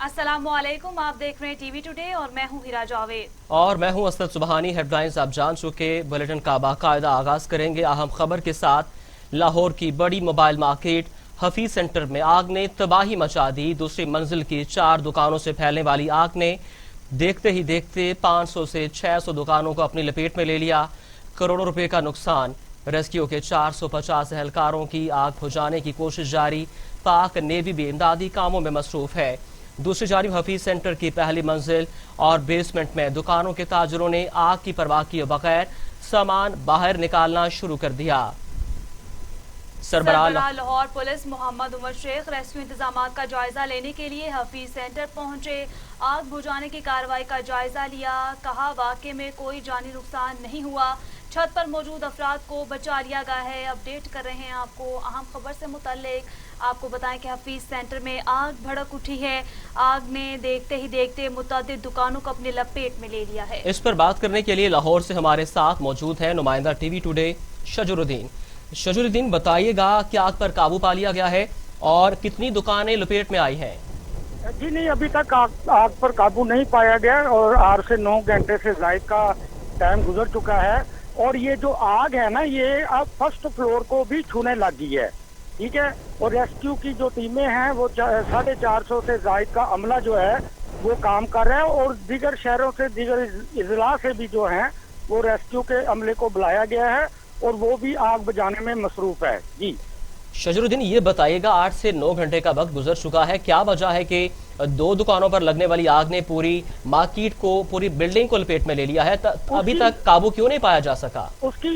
अस्सलामुअलैकुम, आप देख रहे हैं टीवी टुडे और मैं हूं हिरा जावेद। और मैं हूं असद सुबहानी। हेडलाइंस आप जान चुके, बुलेटिन का बाकायदा आगाज करेंगे अहम खबर के साथ। लाहौर की बड़ी मोबाइल मार्केट हफीज सेंटर में आग ने तबाही मचा दी। दूसरी मंजिल की 4 दुकानों से फैलने वाली आग ने देखते ही देखते 500 से 600 दुकानों को अपनी लपेट में ले लिया। करोड़ों रुपए का नुकसान। रेस्क्यू के 450 एहलकारों की आग बुझाने की कोशिश जारी। पाक नेवी भी इमदादी कामों में मसरूफ है। दूसरी जानिब हफीज सेंटर की पहली मंजिल और बेसमेंट में दुकानों के ताजरों ने आग की परवाह किए बगैर सामान बाहर निकालना शुरू कर दिया। सरबराह लाहौर पुलिस मोहम्मद उमर शेख रेस्क्यू इंतजाम का जायजा लेने के लिए हफीज सेंटर पहुंचे। आग बुझाने की कार्रवाई का जायजा लिया। कहा वाकई में कोई जानी नुकसान नहीं हुआ। छत पर मौजूद अफराद को बचा लिया गया है। अपडेट कर रहे हैं आपको अहम खबर से मुतल्लिक। आपको बताएं कि हफीज सेंटर में आग भड़क उठी है। आग ने देखते ही देखते मुतअद्दिद दुकानों को अपने लपेट में ले लिया है। इस पर बात करने के लिए लाहौर से हमारे साथ मौजूद है नुमाइंदा टीवी टुडे शजरुद्दीन। शजरुद्दीन, बताइएगा कि आग पर काबू पा लिया गया है और कितनी दुकानें लपेट में आई हैं? जी नहीं, अभी तक आग पर काबू नहीं पाया गया और 8 से 9 घंटे से जायद का टाइम गुजर चुका है। और ये जो आग है ना, ये अब फर्स्ट फ्लोर को भी छूने लग गई है। ठीक है। और रेस्क्यू की जो टीमें हैं वो 450 से जायद का अमला जो है वो काम कर रहा है और दीगर शहरों से, दीगर इजला से भी जो है वो रेस्क्यू के अमले को बुलाया गया है और वो भी आग बुझाने में मसरूफ है। जी शजरुद्दीन, ये बताइएगा 8 से 9 घंटे का वक्त गुजर चुका है, क्या वजह है कि 2 दुकानों पर लगने वाली आग ने पूरी मार्केट को, पूरी बिल्डिंग को लपेट में ले लिया है? अभी तक काबू क्यों नहीं पाया जा सका? उसकी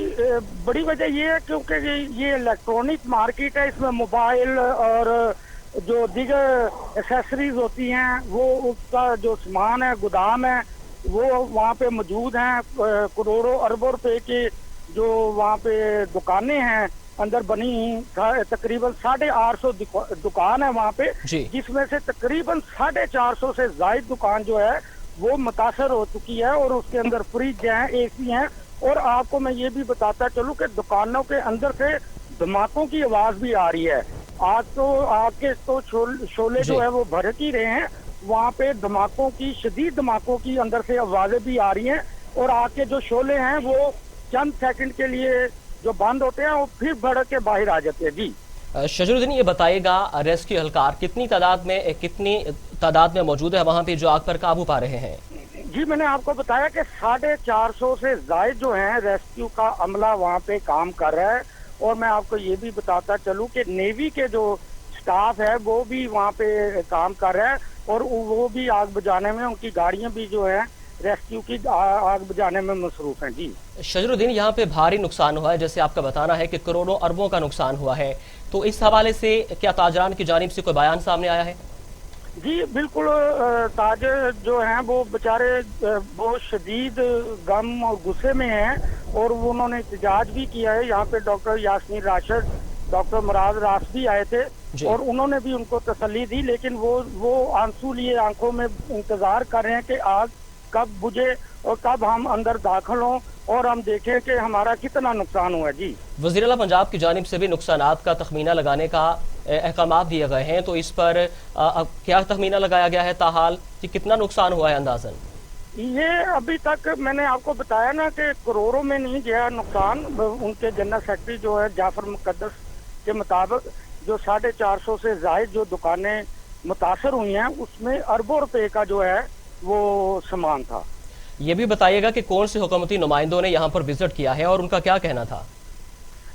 बड़ी वजह ये है क्योंकि ये इलेक्ट्रॉनिक मार्केट है। इसमें मोबाइल और जो दीगर एसेसरीज होती हैं वो उसका जो सामान है, गोदाम है, वो वहाँ पे मौजूद हैं। करोड़ों अरबों रुपए के जो वहाँ पे दुकानें हैं अंदर बनी, तकरीबन 850 दुकान है वहाँ पे, जिसमें से तकरीबन 450 से जायद दुकान जो है वो मुतासर हो चुकी है और उसके अंदर फ्रिज हैं, एसी हैं। और आपको मैं ये भी बताता चलूँ कि दुकानों के अंदर से धमाकों की आवाज भी आ रही है। आग के तो शोले जो है वो भड़क ही रहे हैं। वहाँ पे धमाकों की, शदीद धमाकों की अंदर से आवाजें भी आ रही हैं और आग के जो शोले हैं वो चंद सेकंड के लिए जो बंद होते हैं वो फिर भड़क के बाहर आ जाते हैं। जी शजरुद्दीन, ये बताइएगा रेस्क्यू एहलकार कितनी तादाद में मौजूद है वहाँ पे जो आग पर काबू पा रहे हैं? जी मैंने आपको बताया कि 450 से जायद जो हैं रेस्क्यू का अमला वहाँ पे काम कर रहा है। और मैं आपको ये भी बताता चलूँ कि नेवी के जो स्टाफ है वो भी वहाँ पे काम कर रहा है और वो भी आग बुझाने में, उनकी गाड़ियाँ भी जो है रेस्क्यू की आग बुझाने में मसरूफ हैं। जी शजरुद्दीन, यहाँ पे भारी नुकसान हुआ है, जैसे आपका बताना है कि करोड़ों अरबों का नुकसान हुआ है, तो इस हवाले से क्या ताजरान की जानिब से कोई बयान सामने आया है? जी बिल्कुल, ताजर जो हैं वो बेचारे बहुत शदीद गम और गुस्से में हैं और उन्होंने एहतजाज भी किया है। यहाँ पे डॉक्टर यास्मीन राशिद, डॉक्टर मुराद रास भी आए थे और उन्होंने भी उनको तसल्ली दी, लेकिन वो आंसू लिए आंखों में इंतजार कर रहे हैं कि आग कब बुझे और कब हम अंदर दाखिल हों और हम देखें कि हमारा कितना नुकसान हुआ। जी वज़ीर आला पंजाब की जानिब से भी नुकसानात का तखमीना लगाने का अहकामात दिए गए हैं, तो इस पर क्या तखमीना लगाया गया है ताहाल कि कितना नुकसान हुआ है अंदाजन? ये अभी तक मैंने आपको बताया ना कि करोड़ों में नहीं गया नुकसान। उनके जनरल सेक्रेटरी जो है जाफर मुकद्दस के मुताबिक जो 450 से जायद जो दुकानें मुतासर हुई हैं उसमें अरबों रुपए का जो है वो सामान था। ये भी बताइएगा कि कौन से हुकूमती नुमाइंदों ने यहाँ पर विजिट किया है और उनका क्या कहना था?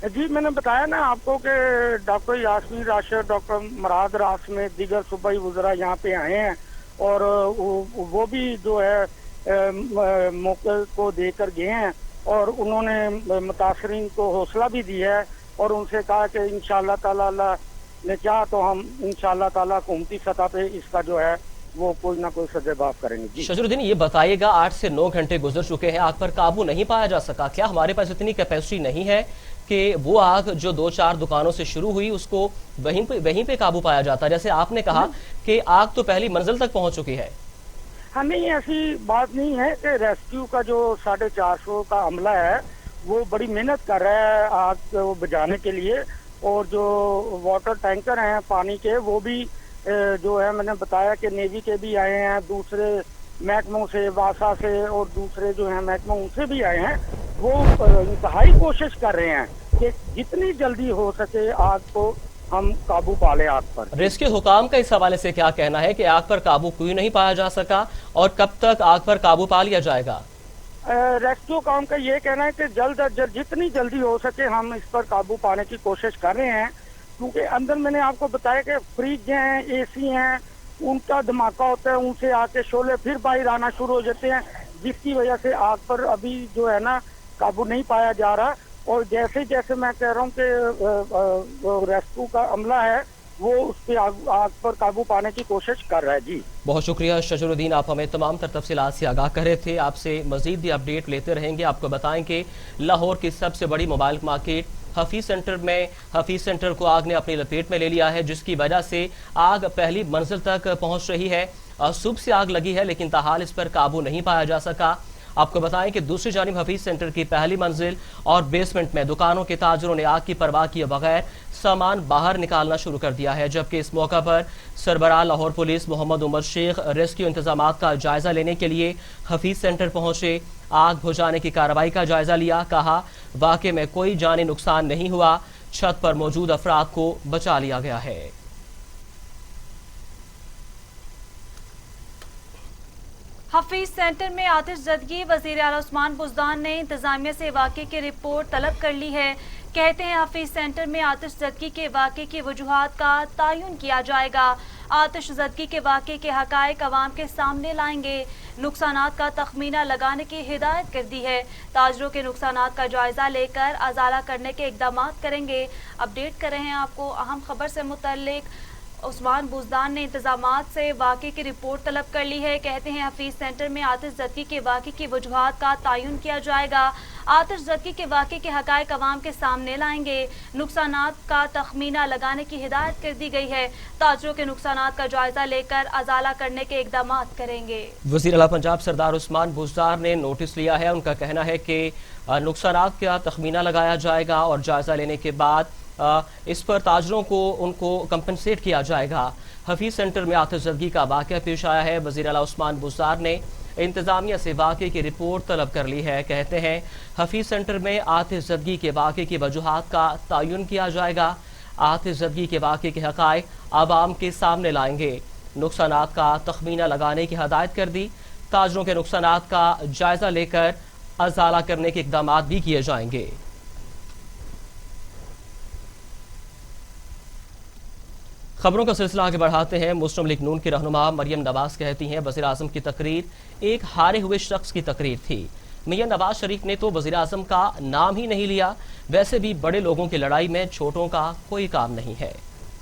जी मैंने बताया ना आपको कि डॉक्टर यास्मीन राशिद, डॉक्टर मुराद रास में दीगर सूबाई वज़रा यहाँ पे आए हैं और वो भी जो है मौके को देकर गए हैं और उन्होंने मुतासरीन को हौसला भी दिया है और उनसे कहा कि इंशाअल्लाह ताला अल्लाह ने चाहा तो हम इंशाअल्लाह ताला हुकूमती सतह पे इसका जो है वो कोई ना कोई सज़ेबाब करेंगे। शजरुद्दीन, ये बताइएगा 8 से 9 घंटे गुजर चुके हैं, आग पर काबू नहीं पाया जा सका। क्या हमारे पास इतनी कैपेसिटी नहीं है कि वो आग जो 2-4 दुकानों से शुरू हुई उसको वहीं पे काबू पाया जाता? जैसे आपने कहा कि आग तो पहली मंजिल तक पहुंच चुकी है। हाँ नहीं, ऐसी बात नहीं है कि रेस्क्यू का जो 450 का अमला है वो बड़ी मेहनत कर रहा है आग को बुझाने के लिए और जो वाटर टैंकर हैं पानी के वो भी जो है मैंने बताया कि नेवी के भी आए हैं, दूसरे महकमों से, वासा से और दूसरे जो हैं महकमों उनसे भी आए हैं। वो इंतहाई कोशिश कर रहे हैं कि जितनी जल्दी हो सके आग को हम काबू पा लें आग पर। रेस्क्यू हुकाम का इस हवाले से क्या कहना है कि आग पर काबू क्यों नहीं पाया जा सका और कब तक आग पर काबू पा लिया जाएगा? रेस्क्यू काम का ये कहना है कि जल्द अज जल्द जितनी जल्दी हो सके हम इस पर काबू पाने की कोशिश कर रहे हैं, क्योंकि अंदर मैंने आपको बताया कि फ्रिज हैं, एसी हैं, उनका धमाका होता है, उनसे आके शोले फिर बाहर आना शुरू हो जाते हैं, जिसकी वजह से आग पर अभी जो है ना काबू नहीं पाया जा रहा। और जैसे जैसे मैं कह रहा हूँ कि रेस्क्यू का अमला है वो उस पे आग पर काबू पाने की कोशिश कर रहा है। जी बहुत शुक्रिया शजरुद्दीन, आप हमें तमाम तर तफसीलात से आगाह कर रहे थे। आपसे मजीद भी अपडेट लेते रहेंगे। आपको बताएं कि लाहौर की सबसे बड़ी मोबाइल मार्केट हफीज सेंटर को आग ने अपनी लपेट में ले लिया है, जिसकी वजह से आग पहली मंजिल तक पहुंच रही है। सुबह से आग लगी है लेकिन ताहाल इस पर काबू नहीं पाया जा सका। आपको बताएं कि दूसरी जानिब हफीज सेंटर की पहली मंजिल और बेसमेंट में दुकानों के ताजरों ने आग की परवाह किए बगैर सामान बाहर निकालना शुरू कर दिया है, जबकि इस मौका पर सरबराह लाहौर पुलिस मोहम्मद उमर शेख रेस्क्यू इंतजामात का जायजा लेने के लिए हफीज सेंटर पहुंचे। आग बुझाने की कार्रवाई का जायजा लिया। कहा वाकई में कोई जानी नुकसान नहीं हुआ, छत पर मौजूद अफराद को बचा लिया गया है। हफीज सेंटर में आतिशज़दगी, वज़ीर आला उस्मान बुज़दान ने इंतजामिया से वाक़े की रिपोर्ट तलब कर ली है। कहते हैं हफीज सेंटर में आतिशज़दगी के वाक़े की वजूहात का तयन किया जाएगा। आतिशज़दगी के वाक़े के हक़ाइक़ अवाम के सामने लाएंगे। नुकसानात का तखमीना लगाने की हिदायत कर दी है। ताजरों के नुकसानात का जायजा लेकर अजाला करने के इक़दामात करेंगे। अपडेट कर रहे हैं आपको अहम खबर से मुतल्लिक। उस्मान बुज़दान ने इंतजामात से वाक़े की रिपोर्ट तलब कर ली है। कहते हैं हफीज सेंटर में आतिशज़दगी के वाक़े की वजूहात का तयन किया जाएगा। आतिशज़दगी के वाक़े के हक़ाइक़ अवाम के सामने लाएंगे। नुकसानात का तखमीना लगाने की हिदायत कर दी गई है। ताजरों के नुकसानात का जायजा लेकर अजाला करने के इक़दामात करेंगे। वज़ीर आला पंजाब सरदार उस्मान बुज़दार ने नोटिस लिया है। उनका कहना है कि नुकसानात का तखमीना लगाया जाएगा और जायजा लेने के बाद इस पर ताजरों को उनको कंपनसेट किया जाएगा। हफीज सेंटर में आतिशज़दगी का वाक़या पेश आया है। वज़ीर आला उस्मान बुज़दार ने इंतजामिया से वाक़े की रिपोर्ट तलब कर ली है। कहते हैं हफीज सेंटर में आतिशज़दगी के वाक़े की वजूहात का तयन किया जाएगा। आतिशज़दगी के वाक़े के हक़ाइक़ आवाम के सामने लाएंगे। नुकसानात का तखमीना लगाने की हदायत कर दी। ताजरों के नुकसानात का जायजा लेकर अजाला करने के इक़दामात भी किए जाएंगे। खबरों का सिलसिला आगे बढ़ाते हैं। मुस्लिम लीग नून की रहनुमा मरियम नवाज कहती हैं वज़ीर आज़म की तकरीर एक हारे हुए शख्स की तकरीर थी। मियां नवाज शरीफ ने तो वज़ीर आज़म का नाम ही नहीं लिया। वैसे भी बड़े लोगों की लड़ाई में छोटों का कोई काम नहीं है।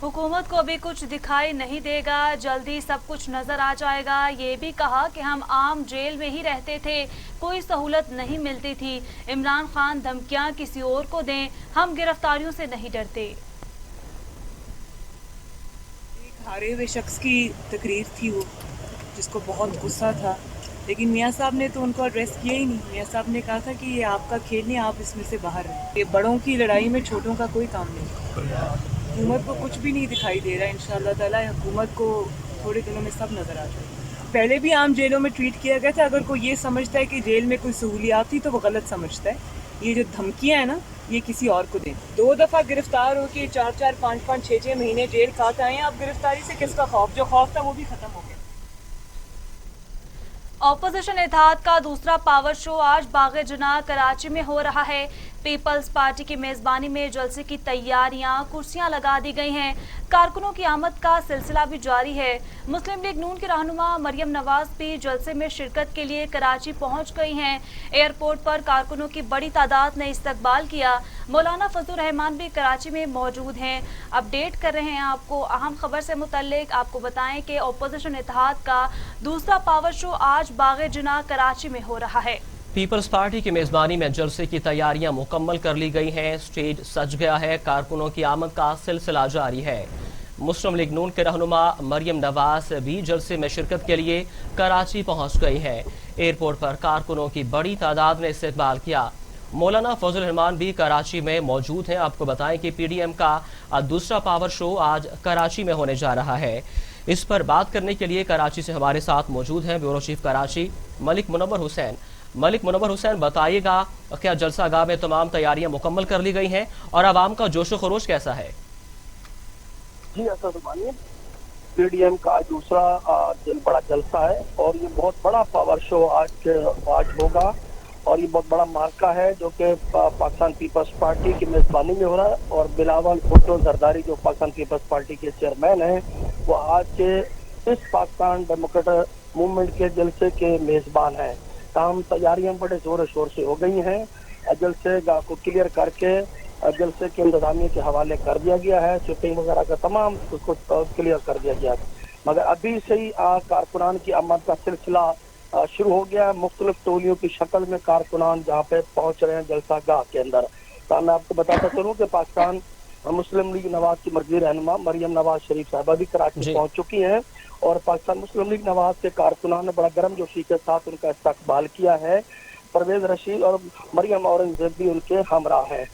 हुकूमत को अभी कुछ दिखाई नहीं देगा, जल्दी सब कुछ नजर आ जाएगा। ये भी कहा कि हम आम जेल में ही रहते थे, कोई सहूलत नहीं मिलती थी। इमरान खान धमकियां किसी और को दें, हम गिरफ्तारियों से नहीं डरते। हारे हुए शख्स की तकरीर थी वो, जिसको बहुत गुस्सा था, लेकिन मियाँ साहब ने तो उनको एड्रेस किया ही नहीं। मियाँ साहब ने कहा था कि ये आपका खेल नहीं, आप इसमें से बाहर हैं। ये बड़ों की लड़ाई में छोटों का कोई काम नहीं। हुकूमत को कुछ भी नहीं दिखाई दे रहा है। इंशाअल्लाह ताला हुकूमत को थोड़े दिनों में सब नज़र आ जाएगा। पहले भी आम जेलों में ट्रीट किया गया था। अगर कोई ये समझता है कि जेल में कोई सहूलियात थी तो वो गलत समझता है। ये जो धमकियाँ हैं ना, ये किसी और को दें। 2 दफ़ा गिरफ्तार हो के 4-4, 5-5, 6-6 महीने जेल खाते आए हैं। अब गिरफ्तारी से किसका खौफ? जो खौफ था वो भी खत्म हो गया। ऑपोजिशन इत्तेहाद का दूसरा पावर शो आज बाग़े जनाह कराची में हो रहा है। पीपल्स पार्टी की मेज़बानी में जलसे की तैयारियां, कुर्सियां लगा दी गई हैं। कारकुनों की आमद का सिलसिला भी जारी है। मुस्लिम लीग नून की रहनुमा मरियम नवाज भी जलसे में शिरकत के लिए कराची पहुंच गई हैं। एयरपोर्ट पर कारकुनों की बड़ी तादाद ने इस्तकबाल किया। मौलाना फजलुर रहमान भी कराची में मौजूद हैं। अपडेट कर रहे हैं आपको अहम खबर से मुतल्लिक। आपको बताएं कि ऑपोजिशन इत्तेहाद का दूसरा पावर शो आज बाग़े जनाह कराची में हो रहा है। पीपल्स पार्टी की मेजबानी में जलसे की तैयारियां मुकम्मल कर ली गई हैं। स्टेज सज गया है। कारकुनों की आमद का सिलसिला जारी है। मुस्लिम लीग नून के रहनुमा मरियम नवाज भी जलसे में शिरकत के लिए कराची पहुंच गई हैं। एयरपोर्ट पर कारकुनों की बड़ी तादाद ने इस्तकबाल किया। मौलाना फजल रहमान भी कराची में मौजूद हैं। आपको बताएं कि PDM का दूसरा पावर शो आज कराची में होने जा रहा है। इस पर बात करने के लिए कराची से हमारे साथ मौजूद हैं ब्यूरो चीफ कराची मलिक मुनव्वर हुसैन। मलिक मुनव्वर हुसैन, बताइएगा क्या जलसा गाह में तमाम तैयारियां मुकम्मल कर ली गई हैं और आवाम का जोशो खरोश कैसा है? जी असद मानिए, पीडीएम का दूसरा बड़ा जलसा है और ये बहुत बड़ा पावर शो आज होगा और ये बहुत बड़ा मार्का है जो कि पाकिस्तान पीपल्स पार्टी की मेजबानी में हो रहा है और बिलावल भुट्टो जरदारी जो पाकिस्तान पीपल्स पार्टी के चेयरमैन हैं वो आज के इस पाकिस्तान डेमोक्रेटिक मूवमेंट के जलसे के मेजबान हैं। तमाम तैयारियां बड़े जोर शोर से हो गई हैं। जलसे को क्लियर करके जलसे के इंतजामिया के हवाले कर दिया गया है, शूटिंग वगैरह का तमाम उसको क्लियर कर दिया गया है। मगर अभी से ही कारकुनान की आमद का सिलसिला शुरू हो गया है। मुख्तलिफ टोलियों की शक्ल में कारकुनान जहाँ पे पहुंच रहे हैं जलसा गाह के अंदर। तो मैं आपको बताता चलूँ कि पाकिस्तान मुस्लिम लीग नवाज की मर्जी रहनुमा मरियम नवाज शरीफ साहबा भी कराची पहुंच चुकी हैं और पाकिस्तान मुस्लिम लीग नवाज के कारकुनान ने बड़ा गर्म जोशी के साथ उनका इस्तकबाल किया है। परवेज रशीद और मरियम औरंगजेब भी उनके हमरा हैं।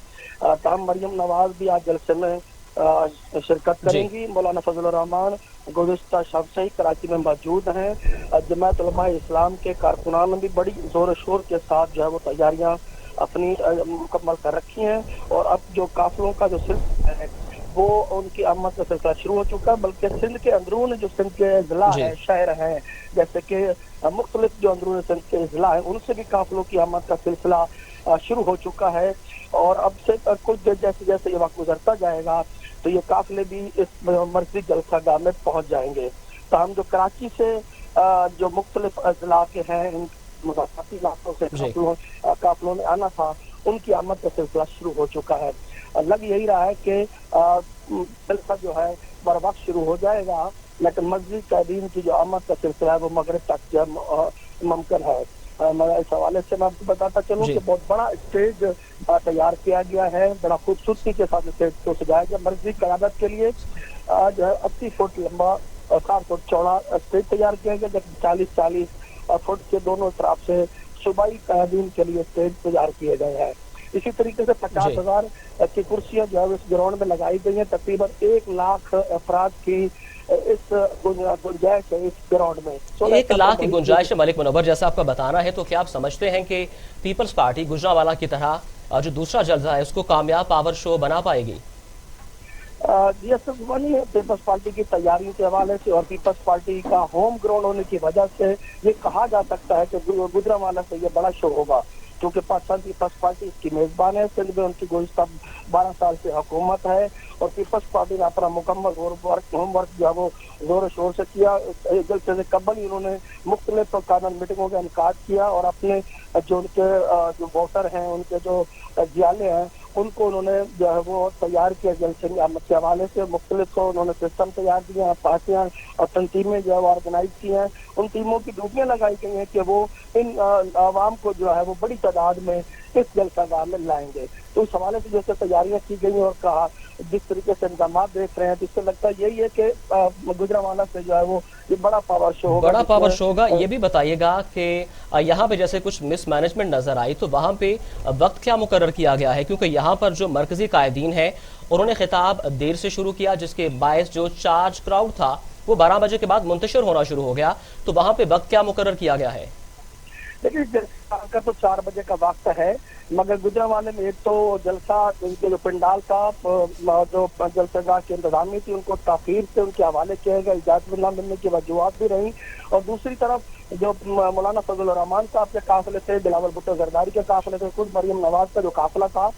तमाम मरियम नवाज भी आज जलसे में शिरकत करेंगी। मौलाना फजलुर रहमान गुज़िश्ता शब से ही कराची में मौजूद हैं। जमात उलमा इस्लाम के कारकुनान ने भी बड़ी जोर शोर के साथ जो है वो तैयारियां अपनी मुकम्मल कर रखी हैं और अब जो काफिलों का जो सिलसिला है वो उनकी आमद का सिलसिला शुरू हो चुका है। बल्कि सिंध के अंदरून जो सिंध के ज़िला है, शहर हैं, जैसे कि मुख्तलिफ जो अंदरून सिंध के ज़िला हैं उनसे भी काफिलों की आमद का सिलसिला शुरू हो चुका है और अब से कुछ देर जैसे जैसे ये वक्त गुजरता जाएगा तो ये काफिले भी इस मर्जी जलसा गाह में पहुंच जाएंगे। तो हम जो कराची से जो मुख्तलिफ ज़िला के हैं इन मुज़ाफ़ती इलाकों से काफिलों में आना था उनकी आमद का सिलसिला शुरू हो चुका है। लग यही रहा है कि जलसा जो है बर वक्त शुरू हो जाएगा, लेकिन मस्जिद कैदीन की जो आमद का सिलसिला है वो मगरिब तक मुमकिन है। मगर इस हवाले से मैं आपको बताता चलूँ कि बहुत बड़ा स्टेज तैयार किया गया है, बड़ा खूबसूरती के साथ स्टेज को सजाया गया। मस्जिद क़यादत के लिए जो है 80 फुट लंबा और 7 फुट चौड़ा स्टेज तैयार किया गया, जबकि 40-40 फुट के दोनों तरफ से सूबाई क़यादीन के लिए स्टेज तैयार किए गए हैं। इसी तरीके से 50,000 की कुर्सियां जो है इस ग्राउंड में लगाई गई हैं। तकरीबन 1 लाख अफराद की इस गुंजाइश है इस ग्राउंड में। 1 लाख की गुंजाइश है। मलिक मुनव्वर, जैसा आपका बताना है तो क्या आप समझते हैं कि पीपल्स पार्टी गुजरांवाला की तरह जो दूसरा जलसा है उसको कामयाब पावर शो बना पाएगी? जी असद, पीपल्स पार्टी की तैयारियों के हवाले से और पीपल्स पार्टी का होम ग्राउंड होने की वजह से ये कहा जा सकता है कि गुजरांवाला से ये बड़ा शो होगा, क्योंकि पाकिस्तान पीपल्स पार्टी इसकी मेजबान है। सिंध में उनकी गुज़िश्ता 12 साल से हुकूमत है और पीपल्स पार्टी ने अपना मुकम्मल होमवर्क जो है वो जोर शोर से किया। जलसे से कबल ही उन्होंने मुख्तलिफ कानून मीटिंगों का इनकाद किया और अपने जो उनके जो वोटर हैं, उनके जो जियाले हैं, उनको उन्होंने जो है वो तैयार किया। जलसे के हवाले से मुख्तलिफ उन्होंने सिस्टम तैयार किए हैं, पार्टियाँ और तंजीमें जो है वो ऑर्गेनाइज की हैं। उन टीमों की ड्यूटियाँ लगाई गई हैं कि वो इन आवाम को जो है वो बड़ी तादाद में इस जलसा गाह में लाएंगे। तो इस हवाले से जैसे तैयारियां की गई और कहा जिस तरीके से इंतजाम देख रहे हैं तो इससे लगता है यही है कि गुजरांवाला से जो है वो ये बड़ा पावर शो होगा। बड़ा पावर शो होगा। ये भी बताइएगा कि यहाँ पे जैसे कुछ मिसमैनेजमेंट नजर आई तो वहाँ पे वक्त क्या मुकर्रर किया गया है, क्योंकि यहाँ पर जो मरकजी कायदीन है उन्होंने खिताब देर से शुरू किया जिसके बायस जो चार्ज क्राउड था वो 12 बजे के बाद मुंतशिर होना शुरू हो गया, तो वहाँ पे वक्त क्या मुकर्रर किया गया है? देखिए जलसा तो 4 बजे का वक्त है, मगर गुजरांवाले में एक तो जलसा उनके जो पंडाल का जो जलसा गाह की इंतजामी थी उनको ताखीर से उनके हवाले किया गया, इजाजत न मिलने की वजूहत भी रही। और दूसरी तरफ जो मौलाना फजलुर रहमान साहब के काफिले थे, बिलावल भुट्टो जरदारी के काफिले थे, खुद मरियम नवाज का जो काफिला था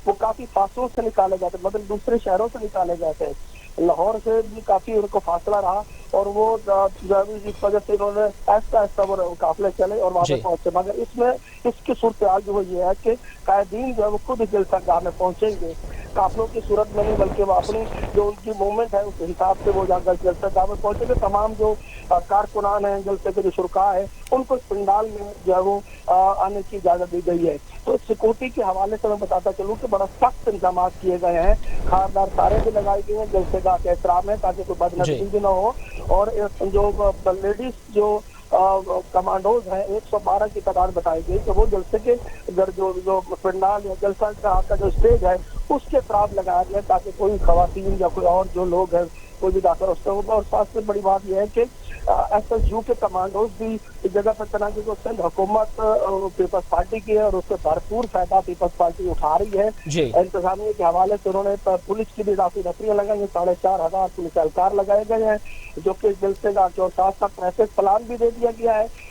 वो काफी फासलों से निकाले गए थे, मतलब दूसरे शहरों से निकाले गए थे। लाहौर से भी काफी उनको फासला रहा और वो इस वजह से उन्होंने ऐसा वो काफिले चले और वहां पे पहुंचे। मगर इसमें इसकी सूरत हाल जो ये है कि कायदीन जो है वो खुद जलसा गाह में पहुंचेंगे, काफिलों की सूरत में नहीं बल्कि वो अपनी जो उनकी मूवमेंट है उस हिसाब से वो जाकर जलसा गाह में पहुंचेंगे। तमाम जो कारकुनान हैं, जलसे के जो शुरका है, उनको इस पंडाल में जो है वो आने की इजाजत दी गई है। तो सिक्योरिटी के हवाले से मैं बताता चलूँ कि बड़ा सख्त इंतजाम किए गए हैं, खारदार तारे भी लगाई गई हैं जलसे गाह के एहतराम है ताकि कोई बदनसीबी भी न हो। और जो लेडीज जो कमांडोज हैं 112 की तादाद बताई गई, तो वो जलसे के जो पंडाल या जलसा का जो स्टेज है उसके खराब लगाया गया ताकि कोई खवातीन या कोई और जो लोग हैं कोई भी दाखिल उससे होगा। और सबसे बड़ी बात यह है कि SSU के कमांडोज भी इस जगह पर तैनात जो सिंध हुकूमत पीपल्स पार्टी की है और उससे भरपूर फायदा पीपल्स पार्टी उठा रही है। इंतजामिया के हवाले से उन्होंने पुलिस की भी इजाफी नफरियां लगाई हैं, 4,500 पुलिस एहलकार लगाए गए हैं, जो कि जलसेगाह के और साथ साथ ट्रैफिक प्लान भी दे दिया गया है।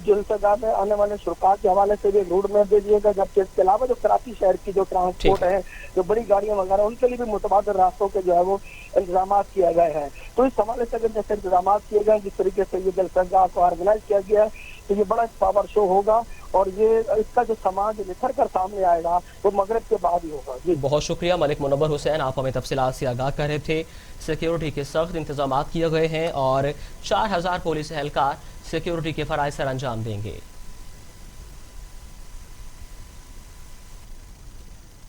जलसेगाह में आने वाले शुरका के हवाले से भी रोड मैप दे दिया गया, जबकि इसके अलावा जो कराची शहर की जो ट्रांसपोर्ट है, जो बड़ी गाड़ियां वगैरह, उनके लिए भी मुतबादल रास्तों के जो है वो इंतजाम किए गए हैं। तो इस हवाले से अगर जैसे इंतजाम किए गए, जिस तरीके से ये जलसेगाह को ऑर्गेनाइज किया गया है, तो ये बड़ा पावर शो होगा और ये इसका जो समाज निखर कर सामने आएगा वो मगरिब के बाद ही होगा। जी बहुत शुक्रिया मलिक मुनव्वर हुसैन, आप हमें तफसीलात से आगाह कर रहे थे। सिक्योरिटी के सख्त इंतजाम किए गए हैं और 4,000 पुलिस एहलकार सिक्योरिटी के फराइज सर अंजाम देंगे।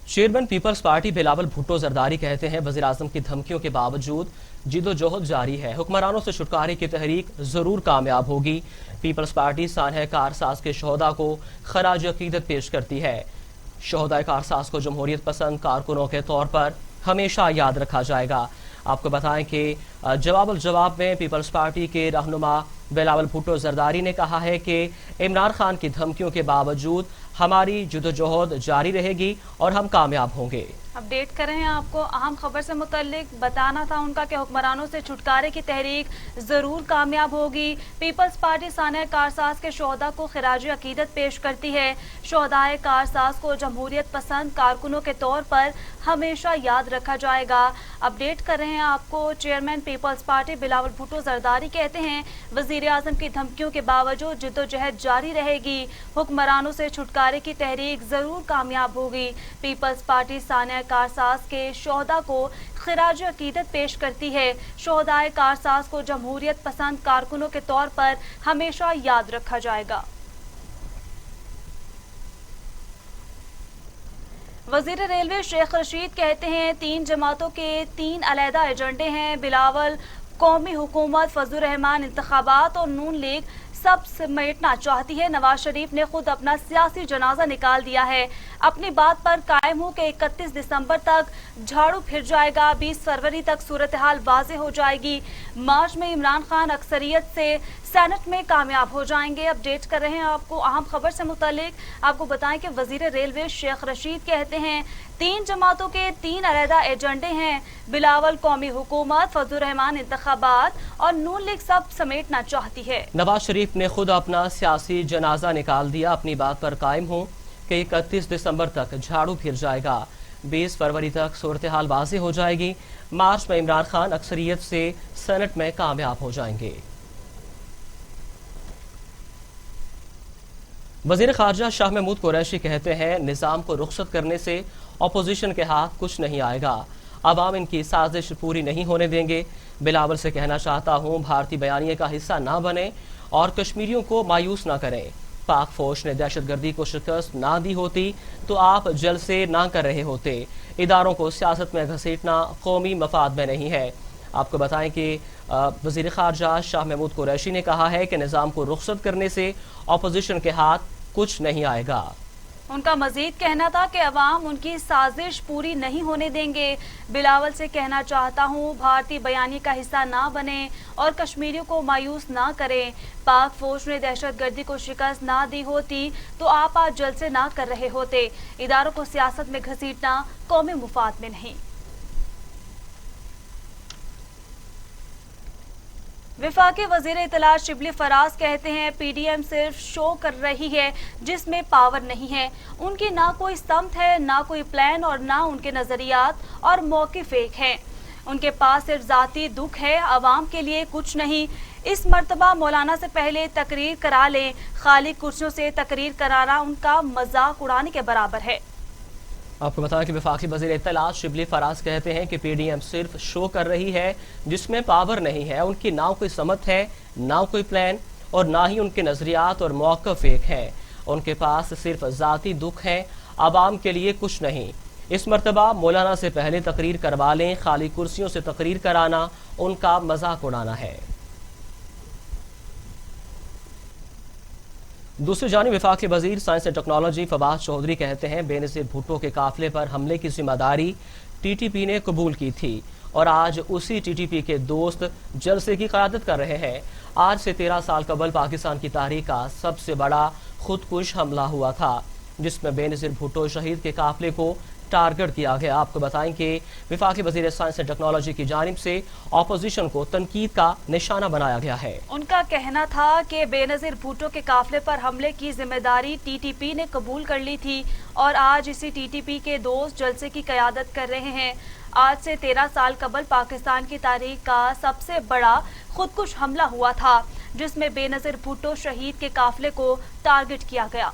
Chairman Peoples Party Bilawal Bhutto Zardari कहते हैं वज़ीर आज़म की धमकियों के बावजूद जिदोजहद जारी है, हुक्मरानों से छुटकारे की तहरीक जरूर कामयाब होगी। पीपल्स पार्टी सानह कारसाज के शोहदा को खराज अकीदत पेश करती है। शोहदा कारसाज को जमहूरियत पसंद कारकुनों के तौर पर हमेशा याद रखा जाएगा। आपको बताएं कि जवाब में पीपल्स पार्टी के रहनुमा बिलावल भुट्टो जरदारी ने कहा है कि इमरान खान की धमकियों के बावजूद हमारी जदोजहद जारी रहेगी और हम कामयाब होंगे। अपडेट कर रहे हैं आपको अहम खबर से मुतल्लिक। बताना था उनका कि हुक्मरानों से छुटकारे की तहरीक जरूर कामयाब होगी। पीपल्स पार्टी सानह कारसाज के शोहदा को खिराज अकीदत पेश करती है। शोहदाए कारसाज को जमहूरियत पसंद कारकुनों के तौर पर हमेशा याद रखा जाएगा। अपडेट कर रहे हैं आपको chairman Peoples Party Bilawal Bhutto Zardari कहते हैं वजीर आजम की धमकियों के बावजूद जिद्दोजहद जारी रहेगी, हुक्मरानों से छुटकारे की तहरीक जरूर कामयाब होगी। पीपल्स पार्टी सानह कारसाज के शोहदा को खिराज अकीदत पेश करती है। शोहदाए कारसाज को जमहूरियत पसंद कारकुनों के तौर पर हमेशा याद रखा जाएगा। वजीर रेलवे शेख रशीद कहते हैं 3 जमातों के 3 अलहदा एजेंडे हैं। बिलावल कौमी हुकूमत, फजलुर रहमान इंतखाबात और नून लीग सब समेटना चाहती है। नवाज शरीफ ने खुद अपना सियासी जनाजा निकाल दिया है। अपनी बात पर कायम हूँ कि 31 दिसंबर तक झाड़ू फिर जाएगा, 20 फरवरी तक सूरत हाल वाज़ेह हो जाएगी। मार्च में इमरान खान अक्सरियत से सेनेट में कामयाब हो जाएंगे। अपडेट कर रहे हैं आपको अहम खबर से मुतालिक। आपको बताएं कि वजीर रेलवे शेख रशीद कहते हैं 3 जमातों के 3 अलहदा एजेंडे हैं। बिलावल कौमी हुकूमत, फजलुर रहमान इंतखाबात और नून लीग सब समेटना चाहती है। नवाज शरीफ ने खुद अपना सियासी जनाजा निकाल दिया। अपनी बात पर कायम हूँ कि 31 दिसंबर तक झाड़ू फिर जाएगा, 20 फरवरी तक सूरत हाल वाज़ेह हो जाएगी। मार्च में इमरान खान अक्सरियत से सेनेट में कामयाब हो जाएंगे। वजीर खारजा शाह महमूद कुरैशी कहते हैं निज़ाम को रुखसत करने से अपोजिशन के हाथ कुछ नहीं आएगा, अवाम इनकी साजिश पूरी नहीं होने देंगे। बिलावल से कहना चाहता हूँ भारतीय बयानिए का हिस्सा ना बने और कश्मीरियों को मायूस ना करें। पाक फौज ने दहशतगर्दी को शिकस्त ना दी होती तो आप जलसे ना कर रहे होते। इदारों को सियासत में घसीटना कौमी मफाद में नहीं है। आपको बताएं कि वजीर खारजा शाह महमूद कुरैशी ने कहा है कि निज़ाम को रुखसत करने से अपोजिशन के हाथ कुछ नहीं आएगा। उनका मजीद कहना था कि अवाम उनकी साजिश पूरी नहीं होने देंगे। बिलावल से कहना चाहता हूँ भारतीय बयानी का हिस्सा ना बने और कश्मीरियों को मायूस ना करें। पाक फौज ने दहशतगर्दी को शिकस्त ना दी होती तो आप आज जलसे ना कर रहे होते। इदारों को सियासत में घसीटना कौमी मुफाद में नहीं। विफाकी वजीर इत्तलात शिबली फराज कहते हैं पीडीएम सिर्फ शो कर रही है जिसमें पावर नहीं है। उनकी ना कोई समत है, ना कोई प्लान और ना उनके नजरियात और मौक़िफ़ एक है। उनके पास सिर्फ जाती दुख है, आवाम के लिए कुछ नहीं। इस मर्तबा मौलाना से पहले तकरीर करा लें। खाली कुर्सियों से तकरीर कराना उनका मजाक उड़ाने के बराबर है। आपको बताया कि वफाकी वज़ीर इत्तलात शिबली फराज कहते हैं कि पीडीएम सिर्फ शो कर रही है जिसमें पावर नहीं है। उनकी ना कोई समत है, ना कोई प्लान और ना ही उनके नजरियात और मौक़िफ़ एक है। उनके पास सिर्फ ज़ाती दुख है, आवाम के लिए कुछ नहीं। इस मर्तबा मौलाना से पहले तकरीर करवा लें। खाली कुर्सियों से तकरीर कराना उनका मजाक उड़ाना है। दूसरी जानिब वफाकी वजीर science and technology Fawad Chaudhry कहते हैं बेनज़ीर भुट्टो के काफिले पर हमले की जिम्मेदारी टीटीपी ने कबूल की थी और आज उसी टीटीपी के दोस्त जलसे की क़यादत कर रहे हैं। आज से 13 साल कबल पाकिस्तान की तारीख का सबसे बड़ा खुदकुश हमला हुआ था, जिसमें बेनज़ीर भुट्टो शहीद के काफिले को टारगेट किया गया। आपको बताएं कि वफाकी वज़ीर साइंस एंड टेक्नोलॉजी की जानिब से अपोजिशन को तनकीद का निशाना बनाया गया है। उनका कहना था कि बेनज़ीर भुट्टो के काफिले पर हमले की जिम्मेदारी टीटीपी ने कबूल कर ली थी और आज इसी टीटीपी के दोस्त जलसे की क़यादत कर रहे हैं। आज से 13 साल कबल पाकिस्तान की तारीख का सबसे बड़ा खुदकुश हमला हुआ था, जिसमें बेनज़ीर भुट्टो शहीद के काफिले को टारगेट किया गया।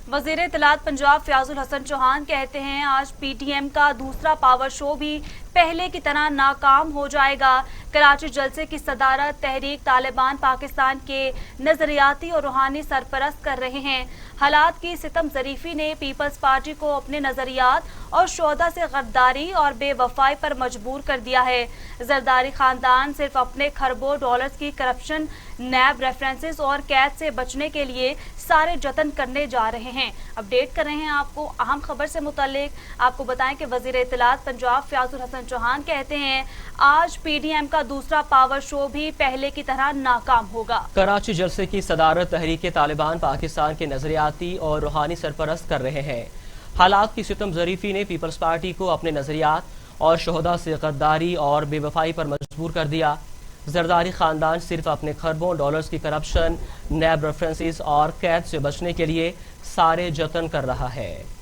वज़ीर इत्तलात पंजाब फ़याज़ुल हसन चौहान कहते हैं आज पीटीएम का दूसरा पावर शो भी पहले की तरह नाकाम हो जाएगा। कराची जलसे की सदारत तहरीक तालिबान पाकिस्तान के नजरियाती और रूहानी सरपरस्त कर रहे हैं। हालात की सितम ज़रीफ़ी ने पीपल्स पार्टी को अपने नजरियात और शोहदा से गद्दारी और बेवफाई पर मजबूर कर दिया है। जरदारी खानदान सिर्फ अपने खरबों डॉलर्स की करप्शन, नैब रेफरेंसेस और कैद से बचने के लिए सारे जतन करने जा रहे हैं। अपडेट कर रहे हैं आपको अहम खबर से मुतालिक। आपको बताएं कि वज़ीर इत्तलात पंजाब फ़याज़ुल हसन चौहान कहते हैं आज पीडीएम का दूसरा पावर शो भी पहले की तरह नाकाम होगा। कराची जलसे की सदारत तहरीक तालिबान पाकिस्तान के नजरियाती और रूहानी सरपरस्त कर रहे हैं। हालात की सितम ज़रीफ़ी ने पीपल्स पार्टी को अपने नजरियात और शोहदा से गद्दारी और बेवफाई पर मजबूर कर दिया। जरदारी खानदान सिर्फ अपने खरबों डॉलर्स की करप्शन, नैब रेफरेंसेस और कैद से बचने के लिए सारे जतन कर रहा है।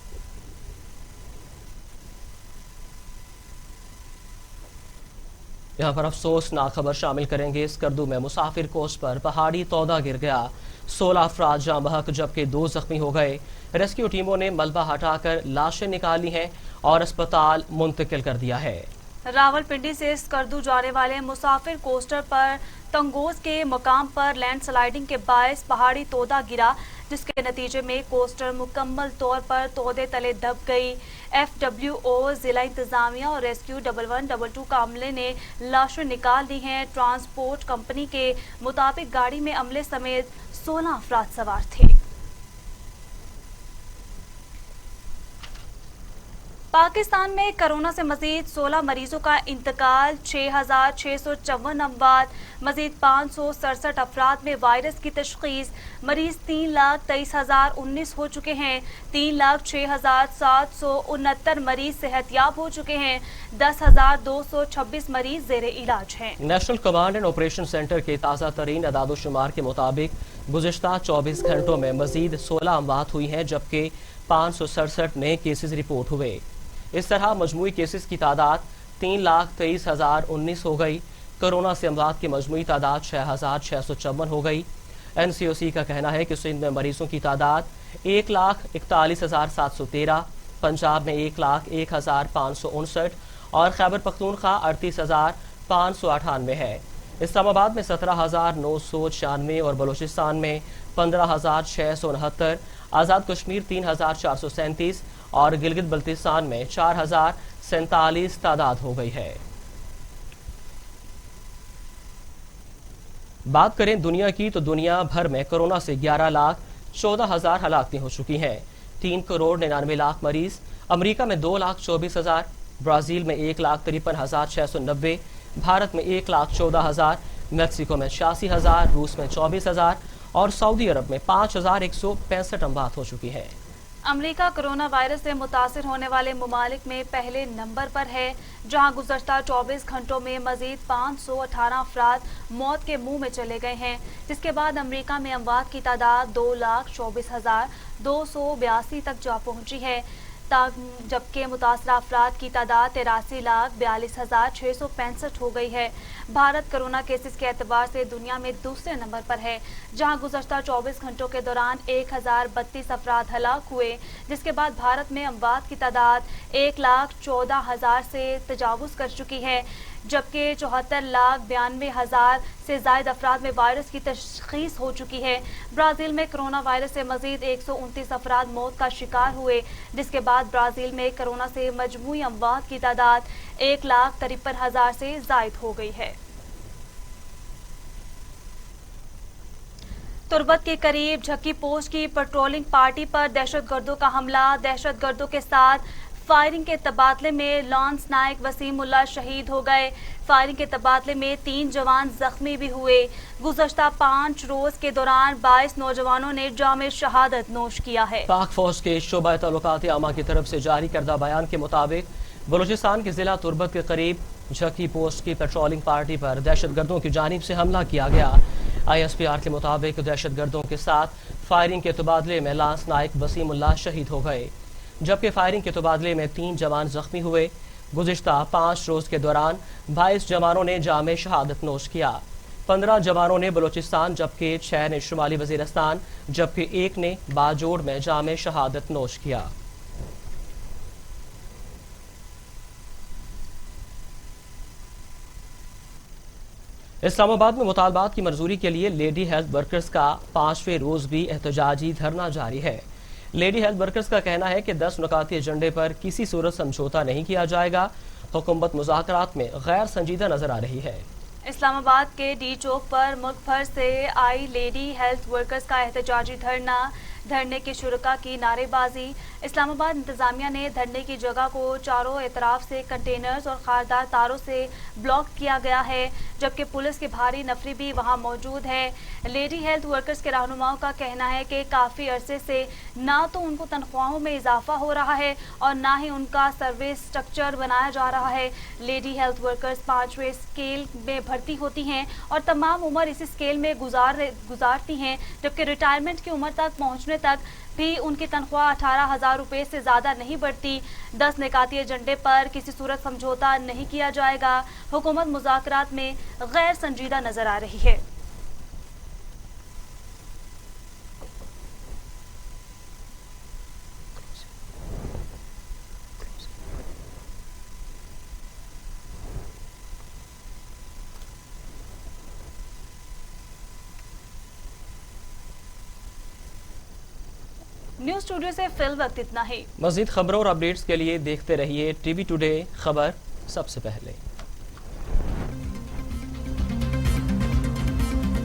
यहाँ पर अफसोसनाक खबर शामिल करेंगे। स्कर्दू में मुसाफिर कोच पर पहाड़ी तोदा गिर गया, 16 अफराद जाँ बहक जबकि 2 जख्मी हो गए। रेस्क्यू टीमों ने मलबा हटाकर लाशें निकाली हैं और अस्पताल मुंतकिल कर दिया है। रावलपिंडी से स्कर्दू जाने वाले मुसाफिर कोस्टर पर तंगोज के मकाम पर लैंड स्लाइडिंग के बायस पहाड़ी तोदा गिरा, जिसके नतीजे में कोस्टर मुकम्मल तौर पर तोदे तले दब गई। FWO, जिला इंतजामिया और रेस्क्यू 1112 का अमले ने लाशें निकाल दी हैं। ट्रांसपोर्ट कंपनी के मुताबिक गाड़ी में अमले समेत 16 अफराद सवार थे। पाकिस्तान में कोरोना से मजीद 16 मरीजों का इंतकाल, 6,654 अमवात, मजीद 567 अफराद में वायरस की तशखीस। मरीज 3,23,019 हो चुके हैं। 3,06,769 मरीज सेहतयाब हो चुके हैं। 10,226 मरीज जेर इलाज हैं। National command and operation centre के ताज़ा तरीन अदाद-ओ-शुमार के मुताबिक गुज़िश्ता 24 घंटों में मजीद 16 अमवात हुई हैं, जबकि 567 नए केसेस रिपोर्ट हुए। इस तरह मजमूई केसेस की तादाद 3,23,019 हो गई। कोरोना से अमवात की मजमूई तादाद 6,654 हो गई। NCOC का कहना है कि सिंध में मरीजों की तादाद 1,41,713, पंजाब में 1,01,559 और खैबर पख्तूनख्वा 38,598 है। इस्लामाबाद में 17,996 और बलूचिस्तान में 15,669, आज़ाद कश्मीर 3,437 और गिलगित बल्तिस्तान में 4,047 तादाद हो गई है। बात करें दुनिया की तो दुनिया भर में कोरोना से 11,14,000 हलाकतें हो चुकी हैं। 3,99,00,000 मरीज। अमेरिका में 2,24,000, ब्राजील में 1,53,690, भारत में 1,14,000, मेक्सिको में 86,000, रूस में 24,000 और सऊदी अरब में 5,165 अमवात हो चुकी है। अमेरिका कोरोना वायरस से मुतासिर होने वाले ममालिक में पहले नंबर पर है, जहां गुज़श्ता 24 घंटों में मजीद 518 अफराद मौत के मुंह में चले गए हैं, जिसके बाद अमेरिका में अमवात की तादाद 2,24,282 तक जा पहुंची है, जबकि मुतासरा अफराद की तादाद 83,42,665 हो गई है। भारत कोरोना केसेस के एतबार से दुनिया में दूसरे नंबर पर है, जहां गुज़श्ता 24 घंटों के दौरान 1,032 अफराद हलाक हुए, जिसके बाद भारत में अमवात की तादाद 1,14,000 से तजावुज़ कर चुकी है, जबकि 74,92,000 से ज़ायद अफराद में वायरस की तशख़ीस हो चुकी है। ब्राज़ील में कोरोना वायरस से मज़ीद 129 अफराद मौत का शिकार हुए, जिसके बाद ब्राज़ील में कोरोना से मजमूई अमवात की तादाद 1,53,000 से ज़ायद हो गई है। तुर्बत के करीब झक्की पोस्ट की पेट्रोलिंग पार्टी पर दहशतगर्दों का हमला। दहशतगर्दों के साथ फायरिंग के तबादले में लॉन्स नायक वसीमुल्लाह शहीद हो गए। फायरिंग के तबादले में 3 जवान जख्मी भी हुए। गुज़श्ता 5 रोज के दौरान 22 नौजवानों ने जाम शहादत नोश किया है। पाक फौज के शोबा तल्लुकात आमा की तरफ से जारी करदा बयान के मुताबिक बलूचिस्तान के जिला तुर्बत के करीब झक्की पोस्ट की पेट्रोलिंग पार्टी पर दहशतगर्दों की जानिब से हमला किया गया। ISPR के मुताबिक दहशतगर्दों के साथ फायरिंग के तबादले में लॉन्स नायक वसीमुल्लाह शहीद हो गए, जबकि फायरिंग के तबादले में 3 जवान जख्मी हुए। गुज़िश्ता 5 रोज के दौरान 22 जवानों ने जाम शहादत नोश किया। 15 जवानों ने बलूचिस्तान जबकि 6 ने शुमाली वज़ीरिस्तान जबकि 1 ने बाजोड़ में जाम शहादत नोश किया। इस्लामाबाद में मुतालबात की मंजूरी के लिए लेडी हेल्थ वर्कर्स का 5वें रोज भी एहतजाजी धरना जारी है। लेडी हेल्थ वर्कर्स का कहना है कि 10 नुकाती एजेंडे पर किसी सूरत समझौता नहीं किया जाएगा। हुकूमत मुज़ाकरात में गैर संजीदा नजर आ रही है। इस्लामाबाद के डी चौक पर मुल्क भर से आई लेडी हेल्थ वर्कर्स का एहतजाजी धरने के शुरका की नारेबाजी। इस्लामाबाद इंतजामिया ने धरने की जगह को चारों एतराफ से कंटेनर्स और खारदार तारों से ब्लॉक किया गया है, जबकि पुलिस की भारी नफरी भी वहां मौजूद है। लेडी हेल्थ वर्कर्स के रहनुमाओं का कहना है कि काफ़ी अरसे से ना तो उनको तनख्वाहों में इजाफा हो रहा है और ना ही उनका सर्विस स्ट्रक्चर बनाया जा रहा है। लेडी हेल्थ वर्कर्स 5वें स्केल में भर्ती होती हैं और तमाम उम्र इसी स्केल में गुजारती हैं, जबकि रिटायरमेंट की उम्र तक पहुँचने तक भी उनकी तनख्वाह 18,000 रुपये से ज़्यादा नहीं बढ़ती। 10 निकाती एजेंडे पर किसी सूरत समझौता नहीं किया जाएगा। हुकूमत मुज़ाकरात में गैर संजीदा नजर आ रही है। न्यूज़ स्टूडियो से फिल वक्त इतना ही। मज़ीद खबरों और अपडेट्स के लिए देखते रहिए TV टुडे खबर सबसे पहले।